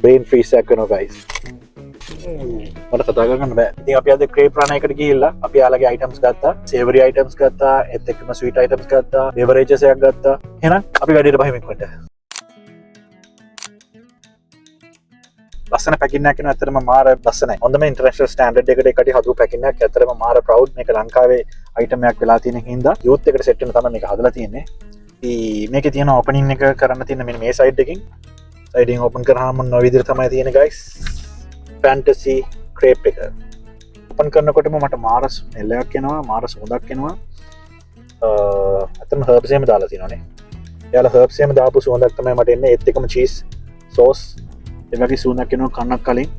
Brain freeze එකක් වෙනවා guys. මට කතා කරන්න බෑ. ඉතින් අපි අද ක්‍රේප් රන් එකකට ගිහිල්ලා අපි යාළගේ අයිටම්ස් ගත්තා. සේවරි අයිටම්ස් ගත්තා. ඒත් එක්කම ස්වීට් අයිටම්ස් ගත්තා. බෙවරේජස් එකක් ගත්තා. එහෙනම් අපි වැඩේට බහිමු ඉක්මනට. ලස්සන පැකින් එකක් වෙන ඇත්තටම මාර ලස්සනයි. හොඳම ඉන්ටර්නැෂනල් ස්ටෑන්ඩඩ් එකට එකට හදපු පැකින් එකක්. ඇත්තටම මාර ප්‍රවුඩ්. මේක ලංකාවේ අයිටම් එකක් වෙලා තියෙන හින්දා යූත් එකට සෙට් වෙන තමයි මේක හදලා තියෙන්නේ. ඉතින් මේකේ තියෙන ඕපනින් එක කරන්න තියෙන මෙන්න මේ සයිඩ් එකකින්. සයිඩින් ඕපන් කරාම මොන විදිහට තමයි තියෙන්නේ guys. ෆැන්ටසි ක්‍රේප් එක. ඕපන් කරනකොටම මට මාර ස්මෙල් එකක් එනවා. මාර සුවඳක් එනවා. ඇත්තටම හර්බ්ස් එහෙම දාලා තියෙනවානේ. එයාලා හර්බ්ස් එහෙම දාපු සුවඳක් තමයි මට එන්නේ. ඒත් එක්කම චීස් සෝස් එවගේ සුවඳක් එනවා කන්නක් කලින්.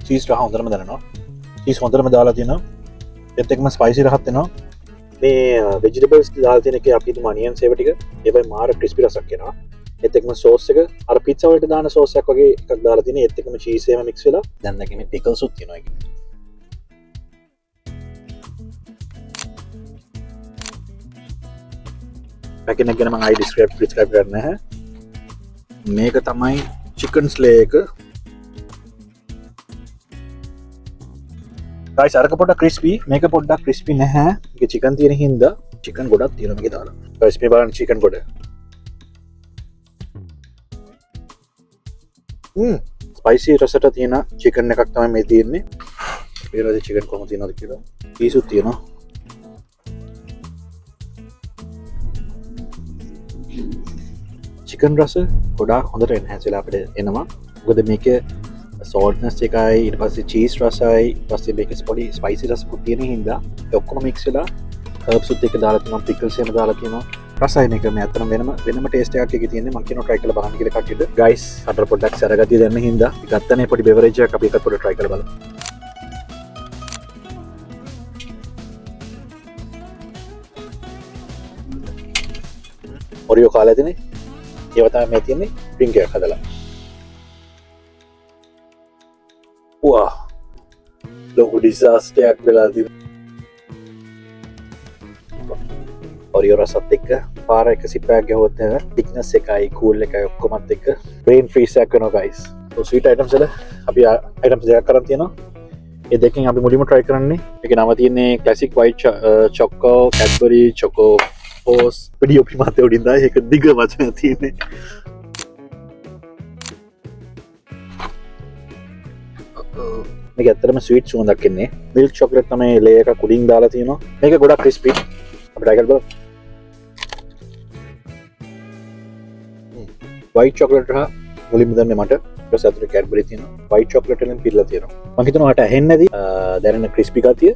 චීස් රහ හොඳටම දැනෙනවා. චීස් හොඳටම දාලා තියෙනවා. ඒත් එක්කම ස්පයිසි රහත් එනවා. මේ වෙජිටබල්ස් දාලා තියෙන එකේ අපි හිතමු අනියන්ස් ඒව ටික ඒවයි මාර ක්‍රිස්පි රසක් එනවා. ඒත් එක්කම සෝස් එක අර පිට්සා වලට දාන සෝස් එකක් වගේ එකක් දාලා තියෙන. ඒත් එක්කම චීස් එහෙම මික්ස් වෙලා දැන් දැන් මේ පිකල්ස් උත් තියෙනවා ඒක. පැකින් එක ගැන මම ආයි ඩිස්ක්‍රයිබ් කරන්න නැහැ. මේක තමයි චිකන් ස්ලේ එක. guys අරක පොඩ්ඩක් ක්‍රිස්පි මේක පොඩ්ඩක් ක්‍රිස්පි නැහැ. මේක චිකන් තියෙන හින්දා චිකන් ගොඩක් තියෙනවා මේකේ දාලා. guys මේ බලන්න චිකන් ගොඩ. ස්පයිසි රසට තියෙන චිකන් එකක් තමයි මේ තියෙන්නේ. ඊළඟට චිකන් කොහොමද තියෙනවද කියලා. පීසුත් තියෙනවා. චිකන් රස ගොඩාක් හොඳට එන්හෑන්ස් වෙලා අපිට එනවා. මොකද මේකේ සෝල්ට්නස් එකයි ඊට පස්සේ චීස් රසයි ඊට පස්සේ මේකේ පොඩි ස්පයිසි රසකුත් තියෙන හින්දා ඒ ඔක්කොම මික්ස් වෙලා හර්බ්ස් උත් එක දාලා තියෙනවා. පිකල්ස් එහෙම දාලා තියෙනවා. රසයි මේක මේ අතන වෙනම ටේස්ට් එකක් එකේ තියෙන්නේ. මම කියනවා try කරලා බලන්න කියලා කට්ටියට. guys අතර පොඩ්ඩක් සරගතිය දැන්න හින්දා ගත්තනේ පොඩි බෙවරේජ් එකක් අපි එකත් පොඩ්ඩක් try කරලා බලමු. ඔරියෝ කාලා තියෙන්නේ. ඒව තමයි මේ තියෙන්නේ ඩ්‍රින්ක් එකක් හදලා. වා ලොකු ඩිසාස්ටර් එකක් වෙලා තියෙනවා. ඔරියෝ රසත් එක්ක පාර එක සිප් එකක් ගහුවොත් ටික්නස් එකයි කූල් එකයි ඔක්කොමත් එක්ක බ්‍රේන් ෆ්‍රීස් එකක් වෙනවා guys. so sweet items වල අපි items දෙකක් කරන් තියෙනවා. ඒ දෙකෙන් අපි මුලින්ම try කරන්නේ මේකේ නම තියෙන්නේ classic white choco Cadbury choco ඕස් පිඩියෝ පිමාතේ උඩින් දායි ඒක දිග වචන තියෙන්නේ. මේක ඇත්තටම ස්වීට් සුවඳක් එන්නේ. මිල්ක් චොක්ලට් තමයි ලේ එකක් උඩින් දාලා තියෙනවා. මේක ගොඩක් ක්‍රිස්පි. අපි try කරලා බලමු. white chocolate රහ මුලින්ම දැම්මේ මට. ඊට පස්සේ අතට Cadbury තියෙනවා. white chocolate වලින් පිරලා තියෙනවා. මම හිතනවා මට ඇහෙන්නේ නැති දැනෙන ක්‍රිස්පි ගතිය.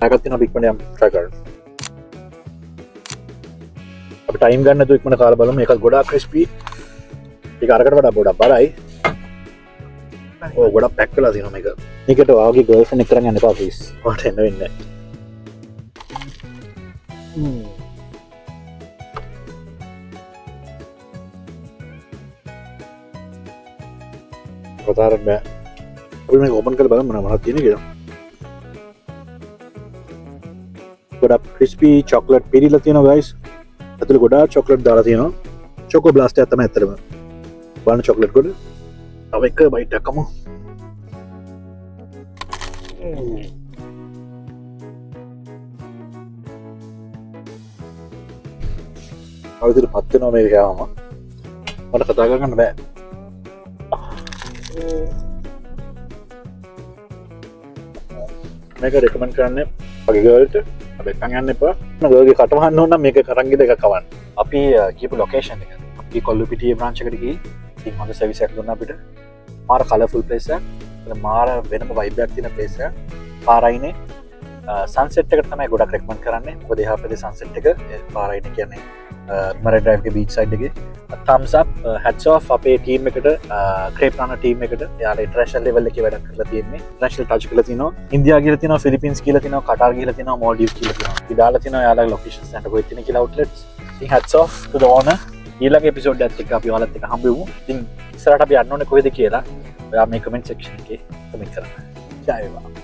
එකක් තියෙනවා ඉක්මනට යම් try කරන්න. අපි ටයිම් ගන්න නැතුව ඉක්මනට කාලා බලමු. මේකත් ගොඩාක් ක්‍රිස්පි. ඒක අරකට වඩා ගොඩක් බරයි. ගොඩක් පැක් වෙලා තියෙනවා මේක. මේකට ඔයාගේ ගර්ල්ෆ්‍රෙන්ඩ් එක්ක කරන් යන්න එපා ප්ලීස්. ඔයාට එන්න වෙන්නේ නැහැ. කතාරක් බෑ. අපි මේක ඕපන් කරලා බලමු මොනවද තියෙන්නේ කියලා. ගොඩක් ක්‍රිස්පි චොක්ලට් පිරීලා තියෙනවා guys. ඇතුලේ ගොඩාක් චොක්ලට් දාලා තියෙනවා. චොකෝ බ්ලාස්ට් එක තමයි ඇත්තටම. බලන්න චොක්ලට් ගොඩ. තව එක බයිට් එකක් කමු. අවුරුදු 10 වෙනවා මේක ගාවම. මට කතා කරගන්න බෑ. මේක රෙකමන්ඩ් කරන්නේ මගේ ගර්ල්ට. අපි එක්කන් යන්න එපා. මම ගර්ල්ගේ කට වහන්න ඕන නම් මේක කරන්ගිද එකක් කවන්න. අපි කියපු ලොකේෂන් එක. අපි කොල්ලුපිටියේ බ්‍රාන්ච් එකට ගිහින් ඉතින් හොඳ සර්විස් එකක් දුන්නා අපිට. මාර කලර්ෆුල් ප්ලේස් එකක්. මාර වෙනම වයිබ් එකක් තියෙන ප්ලේස් එකක්. පාරයිනේ සන්සෙට් එකට තමයි ගොඩක් රෙකමන්ඩ් කරන්නේ. මොකද එහා පැත්තේ සන්සෙට් එක පාරයිනේ කියන්නේ මර ඩ්‍රයිව් බීච් සයිඩ් එකේ තම්සප් හැට්ස් ඔෆ් අපේ ටීම් එකට ක්‍රේප්‍රාන ටීම් එකට යාලා ඉන්ටර්නැෂනල් ලෙවල් එකේ වැඩ කරලා තියෙන්නේ ඉන්ටර්නැෂනල් ටච් කරලා තිනවා ඉන්දියා කියලා තිනවා ෆිලිපින්ස් කියලා තිනවා කටාර් කියලා තිනවා මෝල්ඩීව්ස් කියලා තිනවා අපි දාලා තිනවා යාලා ලොකේෂන්ස් ගන්න කොහෙද තියෙන කියලා outlets ඉතින් හැට්ස් ඔෆ් ටු ද ඕනර් ඊළඟ එපිසෝඩ් එකත් එක්ක අපි ඔයාලත් එක්ක හම්බ වෙමු ඉතින් ඉස්සරහට අපි යන්න ඕනේ කොහෙද කියලා ඔයා මේ කමෙන්ට් සෙක්ෂන් එකේ කමෙන්ට් කරන්න ජය වේවා